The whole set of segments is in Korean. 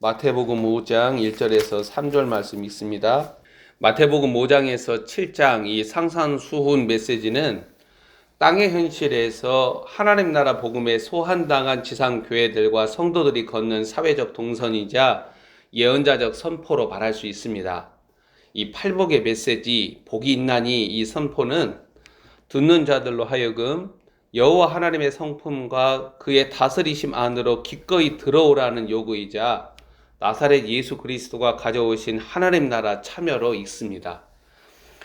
마태복음 5장 1절에서 3절 말씀 있습니다. 마태복음 5장에서 7장 이 상산수훈 메시지는 땅의 현실에서 하나님 나라 복음에 소환당한 지상교회들과 성도들이 걷는 사회적 동선이자 예언자적 선포로 말할 수 있습니다. 이 팔복의 메시지, 복이 있나니 이 선포는 듣는 자들로 하여금 여호와 하나님의 성품과 그의 다스리심 안으로 기꺼이 들어오라는 요구이자 나사렛 예수 그리스도가 가져오신 하나님 나라 참여로 있습니다.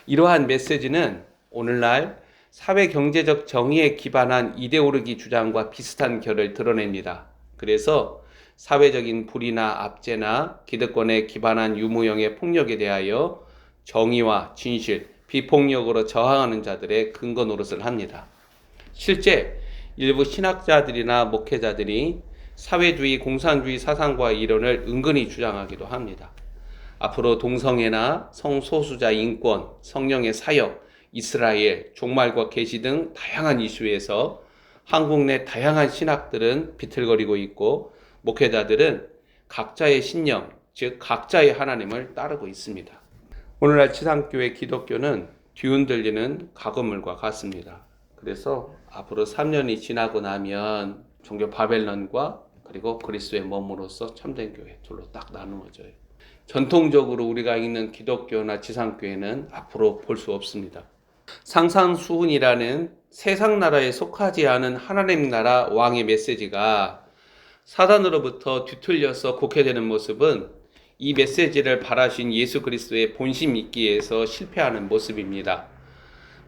이러한 메시지는 오늘날 사회 경제적 정의에 기반한 이데올로기 주장과 비슷한 결을 드러냅니다. 그래서 사회적인 불의나 압제나 기득권에 기반한 유무형의 폭력에 대하여 정의와 진실, 비폭력으로 저항하는 자들의 근거 노릇을 합니다. 실제 일부 신학자들이나 목회자들이 사회주의, 공산주의 사상과 이론을 은근히 주장하기도 합니다. 앞으로 동성애나 성소수자 인권, 성령의 사역, 이스라엘, 종말과 계시 등 다양한 이슈에서 한국 내 다양한 신학들은 비틀거리고 있고 목회자들은 각자의 신념, 즉 각자의 하나님을 따르고 있습니다. 오늘날 지상교회 기독교는 뒤흔들리는 가거물과 같습니다. 그래서 앞으로 3년이 지나고 나면 종교 바벨론과 그리고 그리스도의 몸으로서 참된 교회 둘로 딱 나누어져요. 전통적으로 우리가 있는 기독교나 지상교회는 앞으로 볼 수 없습니다. 상상수훈이라는 세상 나라에 속하지 않은 하나님 나라 왕의 메시지가 사단으로부터 뒤틀려서 곡해되는 모습은 이 메시지를 발하신 예수 그리스도의 본심 있기에서 실패하는 모습입니다.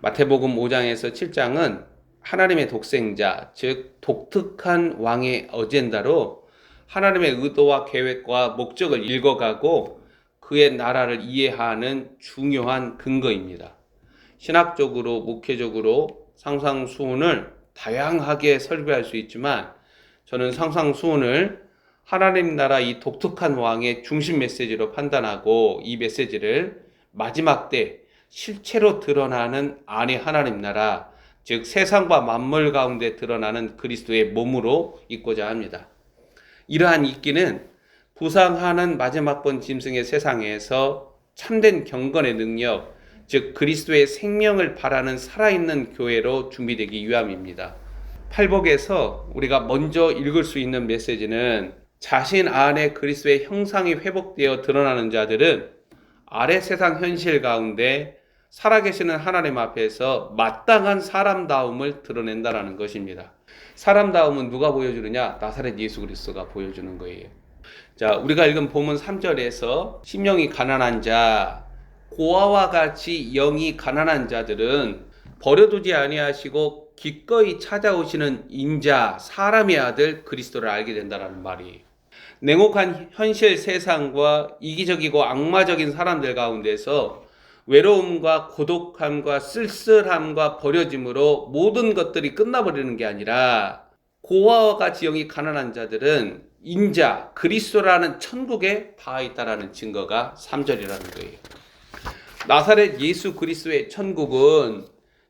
마태복음 5장에서 7장은 하나님의 독생자, 즉 독특한 왕의 어젠다로 하나님의 의도와 계획과 목적을 읽어가고 그의 나라를 이해하는 중요한 근거입니다. 신학적으로, 목회적으로 상상수훈을 다양하게 설교할 수 있지만 저는 상상수훈을 하나님 나라 이 독특한 왕의 중심 메시지로 판단하고 이 메시지를 마지막 때 실체로 드러나는 안의 하나님 나라, 즉 세상과 만물 가운데 드러나는 그리스도의 몸으로 있고자 합니다. 이러한 있기는 부상하는 마지막 번 짐승의 세상에서 참된 경건의 능력, 즉 그리스도의 생명을 바라는 살아있는 교회로 준비되기 위함입니다. 팔복에서 우리가 먼저 읽을 수 있는 메시지는 자신 안에 그리스도의 형상이 회복되어 드러나는 자들은 아래 세상 현실 가운데 살아계시는 하나님 앞에서 마땅한 사람다움을 드러낸다라는 것입니다. 사람다움은 누가 보여주느냐? 나사렛 예수 그리스도가 보여주는 거예요. 자, 우리가 읽은 본문 3절에서 심령이 가난한 자, 고아와 같이 영이 가난한 자들은 버려두지 아니하시고 기꺼이 찾아오시는 인자, 사람의 아들 그리스도를 알게 된다는 말이에요. 냉혹한 현실 세상과 이기적이고 악마적인 사람들 가운데서 외로움과 고독함과 쓸쓸함과 버려짐으로 모든 것들이 끝나버리는 게 아니라 고아와 같이 영이 가난한 자들은 인자, 그리스도라는 천국에 닿아 있다라는 증거가 3절이라는 거예요. 나사렛 예수 그리스도의 천국은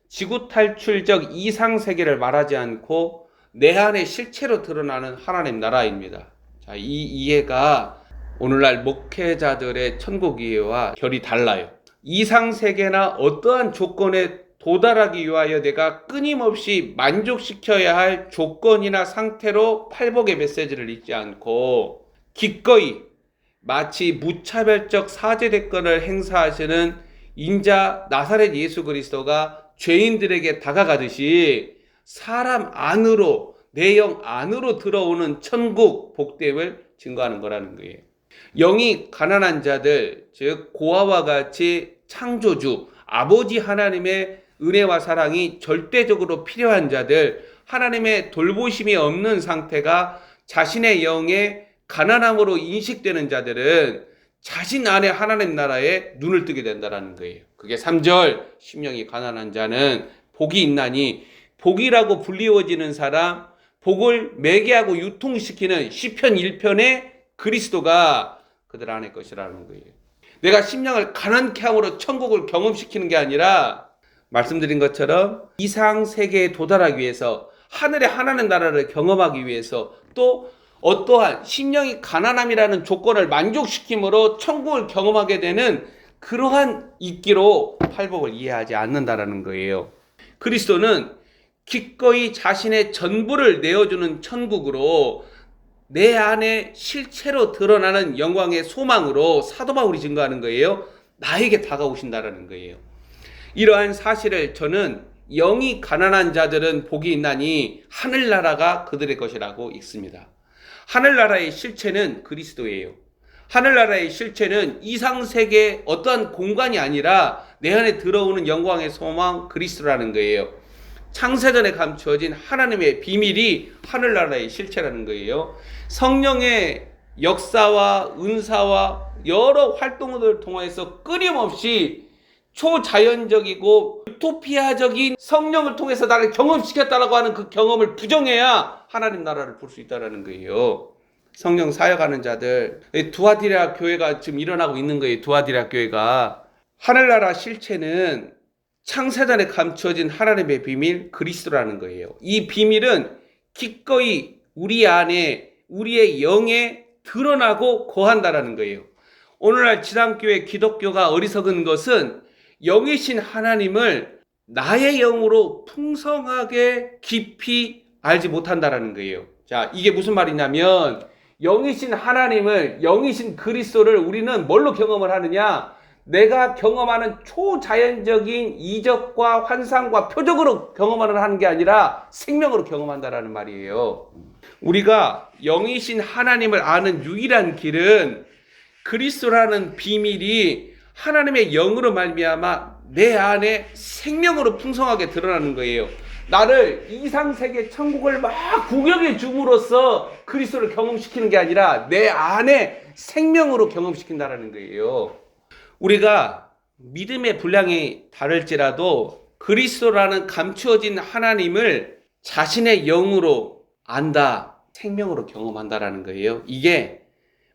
지구 탈출적 이상 세계를 말하지 않고 내 안에 실체로 드러나는 하나님 나라입니다. 자, 이 이해가 오늘날 목회자들의 천국 이해와 결이 달라요. 이상 세계나 어떠한 조건에 도달하기 위하여 내가 끊임없이 만족시켜야 할 조건이나 상태로 팔복의 메시지를 읽지 않고 기꺼이 마치 무차별적 사죄 대권을 행사하시는 인자 나사렛 예수 그리스도가 죄인들에게 다가가듯이 사람 안으로, 내 영 안으로 들어오는 천국 복됨을 증거하는 거라는 거예요. 영이 가난한 자들, 즉 고아와 같이 창조주, 아버지 하나님의 은혜와 사랑이 절대적으로 필요한 자들, 하나님의 돌보심이 없는 상태가 자신의 영의 가난함으로 인식되는 자들은 자신 안에 하나님 나라에 눈을 뜨게 된다는 거예요. 그게 3절, 심령이 가난한 자는 복이 있나니, 복이라고 불리워지는 사람, 복을 매개하고 유통시키는 시편 1편의 그리스도가 그들 안에 것이라는 거예요. 내가 심령을 가난케 함으로 천국을 경험시키는 게 아니라 말씀드린 것처럼 이상 세계에 도달하기 위해서, 하늘의 하나님 나라를 경험하기 위해서, 또 어떠한 심령이 가난함이라는 조건을 만족시킴으로 천국을 경험하게 되는 그러한 있기로 팔복을 이해하지 않는다라는 거예요. 그리스도는 기꺼이 자신의 전부를 내어주는 천국으로 내 안에 실체로 드러나는 영광의 소망으로 사도 바울이 증거하는 거예요. 나에게 다가오신다라는 거예요. 이러한 사실을 저는 영이 가난한 자들은 복이 있나니 하늘나라가 그들의 것이라고 읽습니다. 하늘나라의 실체는 그리스도예요. 하늘나라의 실체는 이상세계의 어떠한 공간이 아니라 내 안에 들어오는 영광의 소망 그리스도라는 거예요. 창세전에 감추어진 하나님의 비밀이 하늘나라의 실체라는 거예요. 성령의 역사와 은사와 여러 활동들을 통해서 끊임없이 초자연적이고 유토피아적인 성령을 통해서 나를 경험시켰다라고 하는 그 경험을 부정해야 하나님 나라를 볼 수 있다는 거예요. 성령 사역하는 자들, 두아디라 교회가 지금 일어나고 있는 거예요. 두아디라 교회가. 하늘나라 실체는 창세전에 감추어진 하나님의 비밀 그리스도라는 거예요. 이 비밀은 기꺼이 우리 안에 우리의 영에 드러나고 거한다라는 거예요. 오늘날 지상교회 기독교가 어리석은 것은 영이신 하나님을 나의 영으로 풍성하게 깊이 알지 못한다라는 거예요. 자, 이게 무슨 말이냐면 영이신 하나님을, 영이신 그리스도를 우리는 뭘로 경험을 하느냐? 내가 경험하는 초자연적인 이적과 환상과 표적으로 경험을 하는 게 아니라 생명으로 경험한다라는 말이에요. 우리가 영이신 하나님을 아는 유일한 길은 그리스도라는 비밀이 하나님의 영으로 말미암아 내 안에 생명으로 풍성하게 드러나는 거예요. 나를 이상세계 천국을 막 구경해 줌으로써 그리스도를 경험시키는 게 아니라 내 안에 생명으로 경험시킨다라는 거예요. 우리가 믿음의 분량이 다를지라도 그리스도라는 감추어진 하나님을 자신의 영으로 안다, 생명으로 경험한다라는 거예요. 이게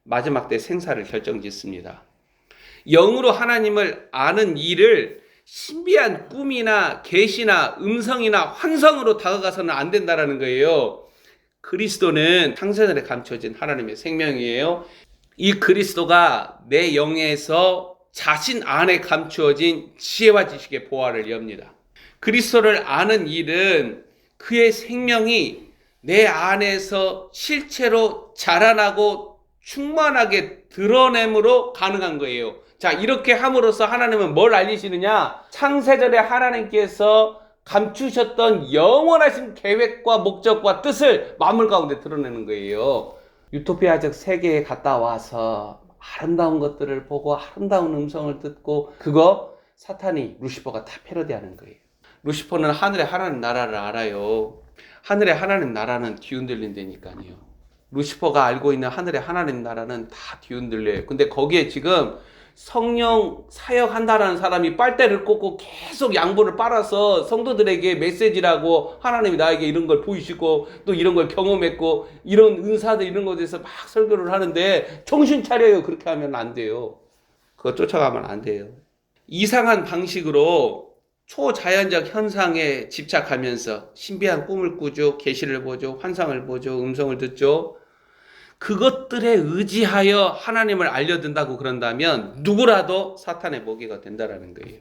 마지막 때 생사를 결정짓습니다. 영으로 하나님을 아는 일을 신비한 꿈이나 계시나 음성이나 환상으로 다가가서는 안 된다라는 거예요. 그리스도는 창세전에 감춰진 하나님의 생명이에요. 이 그리스도가 내 영에서 자신 안에 감추어진 지혜와 지식의 보화를 엽니다. 그리스도를 아는 일은 그의 생명이 내 안에서 실체로 자라나고 충만하게 드러냄으로 가능한 거예요. 자, 이렇게 함으로써 하나님은 뭘 알리시느냐? 창세전에 하나님께서 감추셨던 영원하신 계획과 목적과 뜻을 만물 가운데 드러내는 거예요. 유토피아적 세계에 갔다 와서 아름다운 것들을 보고 아름다운 음성을 듣고 그거 사탄이 루시퍼가 다 패러디하는 거예요. 루시퍼는 하늘의 하나님 나라를 알아요. 하늘의 하나님 나라는 뒤흔들린다니까요. 루시퍼가 알고 있는 하늘의 하나님 나라는 다 뒤흔들려요. 근데 거기에 지금 성령 사역한다라는 사람이 빨대를 꽂고 계속 양보를 빨아서 성도들에게 메시지라고 하나님이 나에게 이런 걸 보이시고 또 이런 걸 경험했고 이런 은사들 이런 것에 대해서 막 설교를 하는데 정신 차려요. 그렇게 하면 안 돼요. 그거 쫓아가면 안 돼요. 이상한 방식으로 초자연적 현상에 집착하면서 신비한 꿈을 꾸죠. 계시를 보죠. 환상을 보죠. 음성을 듣죠. 그것들에 의지하여 하나님을 알려든다고 그런다면 누구라도 사탄의 먹이가 된다라는 거예요.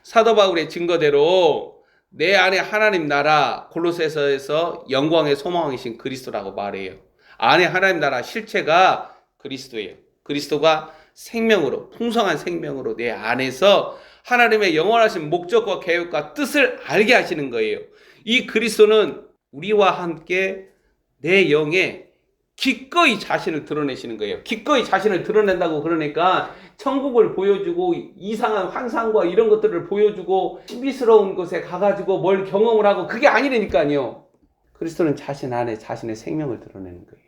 사도 바울의 증거대로 내 안에 하나님 나라 골로새서에서 영광의 소망이신 그리스도라고 말해요. 안에 하나님 나라 실체가 그리스도예요. 그리스도가 생명으로 풍성한 생명으로 내 안에서 하나님의 영원하신 목적과 계획과 뜻을 알게 하시는 거예요. 이 그리스도는 우리와 함께 내 영에 기꺼이 자신을 드러내시는 거예요. 기꺼이 자신을 드러낸다고 그러니까 천국을 보여주고 이상한 환상과 이런 것들을 보여주고 신비스러운 곳에 가가지고 뭘 경험을 하고 그게 아니라니까요. 그리스도는 자신 안에 자신의 생명을 드러내는 거예요.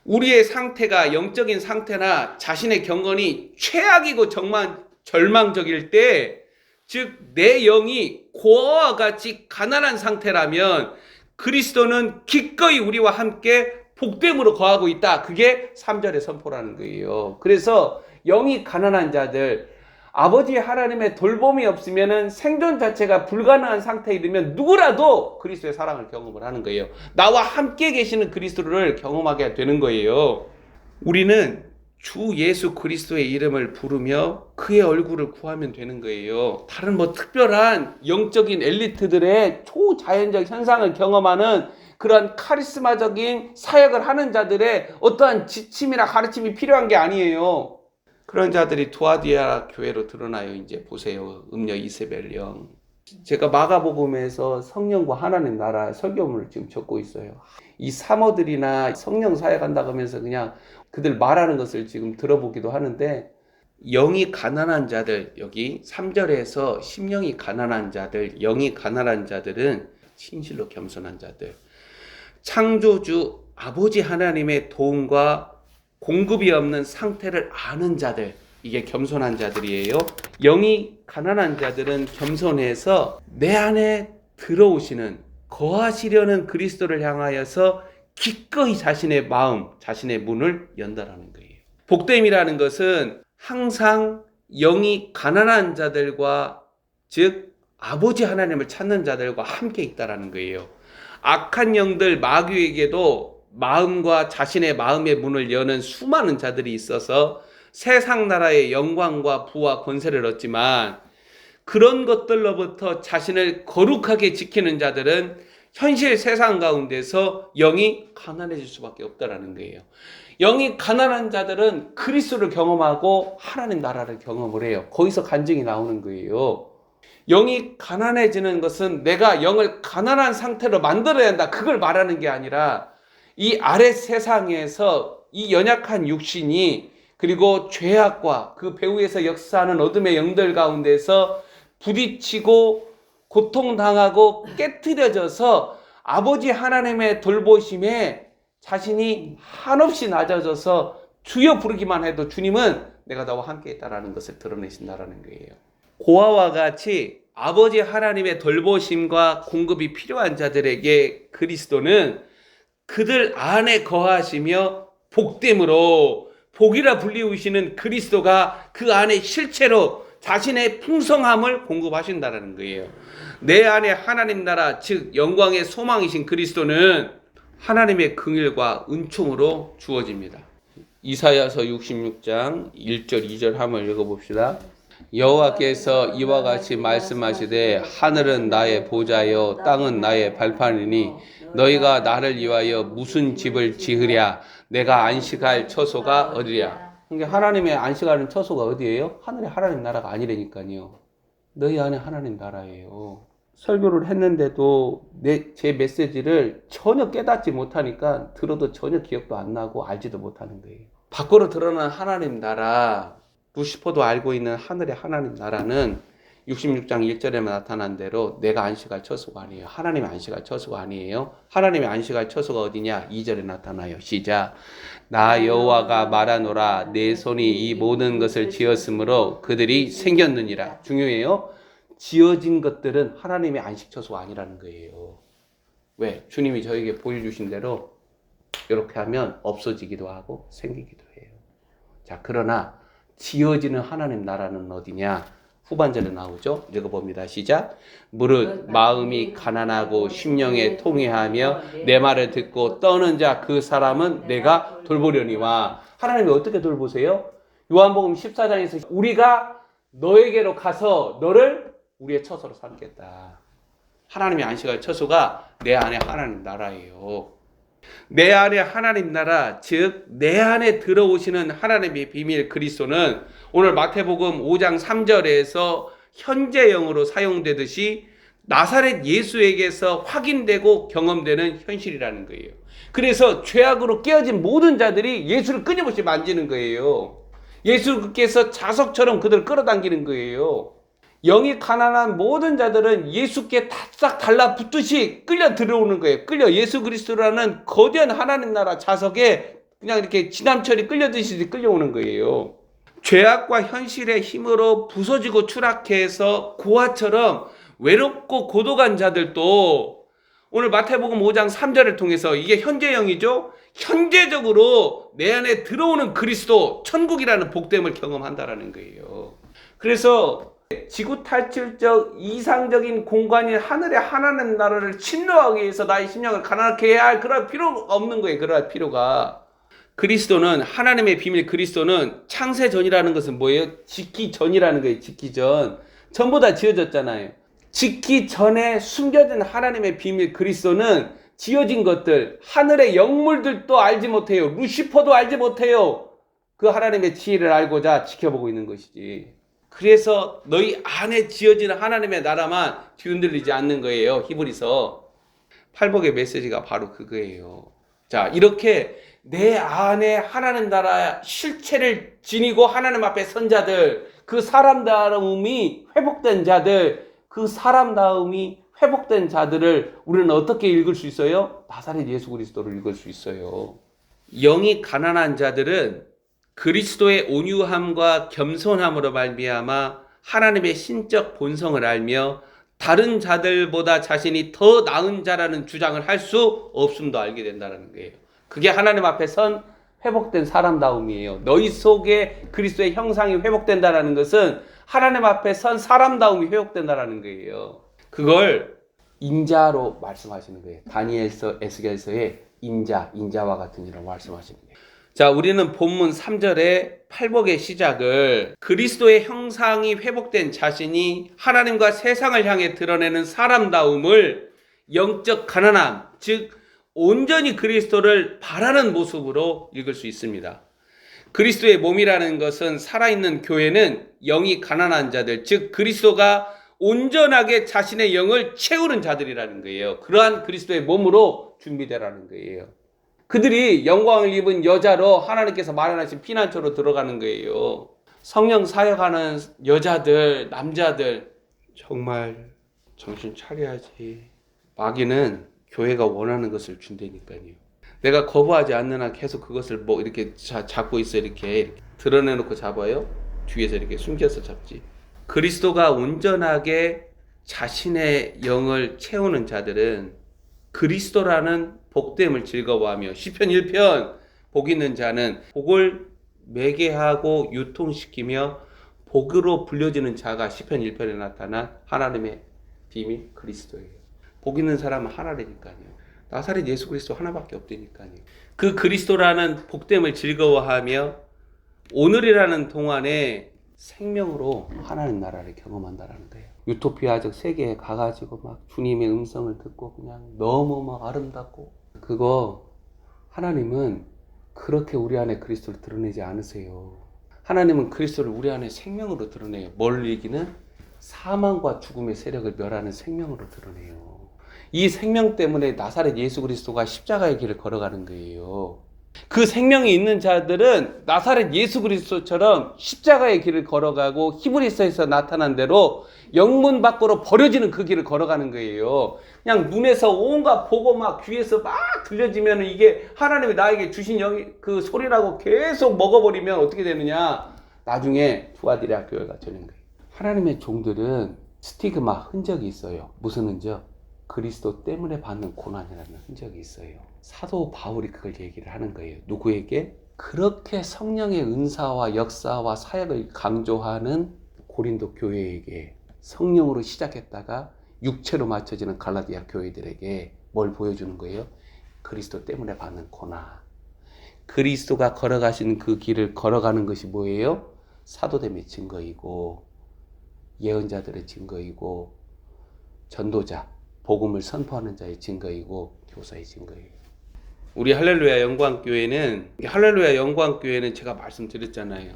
우리의 상태가 영적인 상태나 자신의 경건이 최악이고 정말 절망적일 때, 즉 내 영이 고아와 같이 가난한 상태라면 그리스도는 기꺼이 우리와 함께 복됨으로 거하고 있다. 그게 3절의 선포라는 거예요. 그래서 영이 가난한 자들, 아버지 하나님의 돌봄이 없으면 생존 자체가 불가능한 상태에 이르면 누구라도 그리스도의 사랑을 경험을 하는 거예요. 나와 함께 계시는 그리스도를 경험하게 되는 거예요. 우리는 주 예수 그리스도의 이름을 부르며 그의 얼굴을 구하면 되는 거예요. 다른 특별한 영적인 엘리트들의 초자연적 현상을 경험하는 그런 카리스마적인 사역을 하는 자들의 어떠한 지침이나 가르침이 필요한 게 아니에요. 그런 자들이 두아디아 교회로 드러나요. 이제 보세요. 음녀 이세벨 영. 제가 마가복음에서 성령과 하나님 나라 설교문을 지금 적고 있어요. 이 사모들이나 성령 사역한다고 하면서 그냥 그들 말하는 것을 지금 들어보기도 하는데, 영이 가난한 자들, 여기 3절에서 심령이 가난한 자들, 영이 가난한 자들은 진실로 겸손한 자들, 창조주 아버지 하나님의 도움과 공급이 없는 상태를 아는 자들, 이게 겸손한 자들이에요. 영이 가난한 자들은 겸손해서 내 안에 들어오시는, 거하시려는 그리스도를 향하여서 기꺼이 자신의 마음, 자신의 문을 연다라는 거예요. 복됨이라는 것은 항상 영이 가난한 자들과, 즉 아버지 하나님을 찾는 자들과 함께 있다라는 거예요. 악한 영들 마귀에게도 마음과 자신의 마음의 문을 여는 수많은 자들이 있어서 세상 나라의 영광과 부와 권세를 얻지만, 그런 것들로부터 자신을 거룩하게 지키는 자들은 현실 세상 가운데서 영이 가난해질 수밖에 없다라는 거예요. 영이 가난한 자들은 그리스도를 경험하고 하나님 나라를 경험을 해요. 거기서 간증이 나오는 거예요. 영이 가난해지는 것은 내가 영을 가난한 상태로 만들어야 한다, 그걸 말하는 게 아니라, 이 아랫 세상에서 이 연약한 육신이, 그리고 죄악과 그 배후에서 역사하는 어둠의 영들 가운데서 부딪히고 고통당하고 깨트려져서 아버지 하나님의 돌보심에 자신이 한없이 낮아져서 주여 부르기만 해도 주님은 내가 너와 함께 있다라는 것을 드러내신다라는 거예요. 고아와 같이 아버지 하나님의 돌보심과 공급이 필요한 자들에게 그리스도는 그들 안에 거하시며 복됨으로, 복이라 불리우시는 그리스도가 그 안에 실체로 자신의 풍성함을 공급하신다는 거예요. 내 안에 하나님 나라, 즉 영광의 소망이신 그리스도는 하나님의 긍휼과 은총으로 주어집니다. 이사야서 66장 1절 2절 한번 읽어봅시다. 여호와께서 이와 같이 말씀하시되 하늘은 나의 보좌요 땅은 나의 발판이니 너희가 나를 위하여 무슨 집을 지으랴. 내가 안식할 처소가 어디랴. 그러니까 하나님의 안식하는 처소가 어디예요? 하늘의 하나님 나라가 아니라니까요. 너희 안에 하나님 나라예요. 설교를 했는데도 제 메시지를 전혀 깨닫지 못하니까 들어도 전혀 기억도 안 나고 알지도 못하는 거예요. 밖으로 드러난 하나님 나라, 루시퍼도 알고 있는 하늘의 하나님 나라는 66장 1절에만 나타난 대로 내가 안식할 처소가 아니에요. 하나님의 안식할 처소가 아니에요. 하나님의 안식할 처소가 어디냐? 2절에 나타나요. 시작. 나 여호와가 말하노라. 내 손이 이 모든 것을 지었으므로 그들이 생겼느니라. 중요해요. 지어진 것들은 하나님의 안식 처소가 아니라는 거예요. 왜? 주님이 저에게 보여주신 대로 이렇게 하면 없어지기도 하고 생기기도 해요. 자, 그러나 지어지는 하나님 나라는 어디냐? 후반절에 나오죠. 읽어봅니다. 시작. 무릇 마음이 가난하고 심령에 통회하며 내 말을 듣고 떠는 자 그 사람은 내가 돌보려니와. 하나님이 어떻게 돌보세요? 요한복음 14장에서 우리가 너에게로 가서 너를 우리의 처소로 삼겠다. 하나님의 안식할 처소가 내 안에 하나님 나라예요. 내 안에 하나님 나라, 즉 내 안에 들어오시는 하나님의 비밀 그리스도는 오늘 마태복음 5장 3절에서 현재형으로 사용되듯이 나사렛 예수에게서 확인되고 경험되는 현실이라는 거예요. 그래서 죄악으로 깨어진 모든 자들이 예수를 끊임없이 만지는 거예요. 예수께서 자석처럼 그들을 끌어당기는 거예요. 영이 가난한 모든 자들은 예수께 싹 달라붙듯이 끌려 들어오는 거예요. 끌려 예수 그리스도라는 거대한 하나님 나라 자석에 그냥 이렇게 지남철이 끌려듯이 끌려오는 거예요. 죄악과 현실의 힘으로 부서지고 추락해서 고아처럼 외롭고 고독한 자들도 오늘 마태복음 5장 3절을 통해서, 이게 현재형이죠. 현재적으로 내 안에 들어오는 그리스도, 천국이라는 복됨을 경험한다라는 거예요. 그래서 지구 탈출적 이상적인 공간인 하늘의 하나님 나라를 침노하기 위해서 나의 심령을 가난하게 해야 할 그럴 필요가 없는 거예요. 그럴 필요가. 그리스도는 하나님의 비밀, 그리스도는 창세 전이라는 것은 뭐예요? 짓기 전이라는 거예요. 짓기 전. 전부 다 지어졌잖아요. 짓기 전에 숨겨진 하나님의 비밀, 그리스도는 지어진 것들, 하늘의 영물들도 알지 못해요. 루시퍼도 알지 못해요. 그 하나님의 지혜를 알고자 지켜보고 있는 것이지. 그래서 너희 안에 지어지는 하나님의 나라만 뒤흔들리지 않는 거예요. 히브리서. 팔복의 메시지가 바로 그거예요. 자, 이렇게 내 안에 하나님 나라 실체를 지니고 하나님 앞에 선 자들, 그 사람다움이 회복된 자들, 그 사람다움이 회복된 자들을 우리는 어떻게 읽을 수 있어요? 나사렛 예수 그리스도를 읽을 수 있어요. 영이 가난한 자들은 그리스도의 온유함과 겸손함으로 말미암아 하나님의 신적 본성을 알며 다른 자들보다 자신이 더 나은 자라는 주장을 할 수 없음도 알게 된다는 거예요. 그게 하나님 앞에 선 회복된 사람다움이에요. 너희 속에 그리스도의 형상이 회복된다는 것은 하나님 앞에 선 사람다움이 회복된다는 거예요. 그걸 인자로 말씀하시는 거예요. 다니엘서, 에스겔서의 인자와 같은 이라고 말씀하시는 거예요. 자, 우리는 본문 3절의 팔복의 시작을 그리스도의 형상이 회복된 자신이 하나님과 세상을 향해 드러내는 사람다움을 영적 가난함, 즉 온전히 그리스도를 바라는 모습으로 읽을 수 있습니다. 그리스도의 몸이라는 것은 살아있는 교회는 영이 가난한 자들, 즉 그리스도가 온전하게 자신의 영을 채우는 자들이라는 거예요. 그러한 그리스도의 몸으로 준비되라는 거예요. 그들이 영광을 입은 여자로 하나님께서 마련하신 피난처로 들어가는 거예요. 성령 사역하는 여자들, 남자들 정말 정신 차려야지. 마귀는 교회가 원하는 것을 준다니까요. 내가 거부하지 않는 한 계속 그것을 뭐 이렇게 잡고 있어. 이렇게 드러내놓고 잡아요. 뒤에서 이렇게 숨겨서 잡지. 그리스도가 온전하게 자신의 영을 채우는 자들은 그리스도라는 복됨을 즐거워하며 시편 1편 복 있는 자는 복을 매개하고 유통시키며 복으로 불려지는 자가 시편 1편에 나타난 하나님의 비밀 그리스도예요. 복 있는 사람은 하나라니까요. 나사렛 예수 그리스도 하나밖에 없다니까요. 그 그리스도라는 복됨을 즐거워하며 오늘이라는 동안에 생명으로 하나님 나라를 경험한다라는 거예요. 유토피아적 세계에 가가지고 막 주님의 음성을 듣고 그냥 너무 막 아름답고, 그거 하나님은 그렇게 우리 안에 그리스도를 드러내지 않으세요. 하나님은 그리스도를 우리 안에 생명으로 드러내요. 뭘 이기는? 사망과 죽음의 세력을 멸하는 생명으로 드러내요. 이 생명 때문에 나사렛 예수 그리스도가 십자가의 길을 걸어가는 거예요. 그 생명이 있는 자들은 나사렛 예수 그리스도처럼 십자가의 길을 걸어가고 히브리서에서 나타난 대로 영문 밖으로 버려지는 그 길을 걸어가는 거예요. 그냥 눈에서 온갖 보고 막 귀에서 막 들려지면 이게 하나님이 나에게 주신 그 소리라고 계속 먹어버리면 어떻게 되느냐? 나중에 투아디라 교회가 되는 거예요. 하나님의 종들은 스티그마, 흔적이 있어요. 무슨 흔적? 그리스도 때문에 받는 고난이라는 흔적이 있어요. 사도 바울이 그걸 얘기를 하는 거예요. 누구에게? 그렇게 성령의 은사와 역사와 사역을 강조하는 고린도 교회에게, 성령으로 시작했다가 육체로 맞춰지는 갈라디아 교회들에게 뭘 보여주는 거예요? 그리스도 때문에 받는 고난. 그리스도가 걸어가신 그 길을 걸어가는 것이 뭐예요? 사도됨의 증거이고 예언자들의 증거이고 전도자, 복음을 선포하는 자의 증거이고 교사의 증거예요. 우리 할렐루야 영광교회는 제가 말씀드렸잖아요.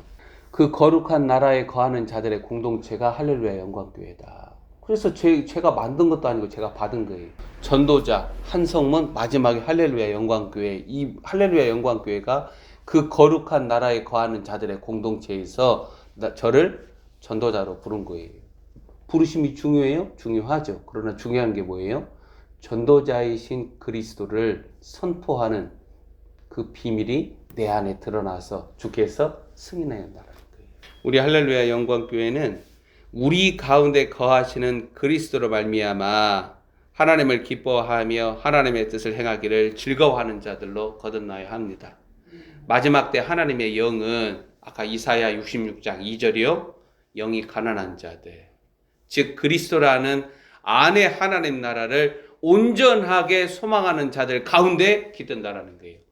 그 거룩한 나라에 거하는 자들의 공동체가 할렐루야 영광교회다. 그래서 제가 만든 것도 아니고 제가 받은 거예요. 전도자 한성문, 마지막에 할렐루야 영광교회. 이 할렐루야 영광교회가 그 거룩한 나라에 거하는 자들의 공동체에서 저를 전도자로 부른 거예요. 부르심이 중요해요? 중요하죠. 그러나 중요한 게 뭐예요? 전도자이신 그리스도를 선포하는 그 비밀이 내 안에 드러나서 주께서 승인해야 한다는 거예요. 우리 할렐루야 영광교회는 우리 가운데 거하시는 그리스도로 말미암아 하나님을 기뻐하며 하나님의 뜻을 행하기를 즐거워하는 자들로 거듭나야 합니다. 마지막 때 하나님의 영은 아까 이사야 66장 2절이요. 영이 가난한 자들, 즉 그리스도라는 안에 하나님 나라를 온전하게 소망하는 자들 가운데 기든다라는 거예요.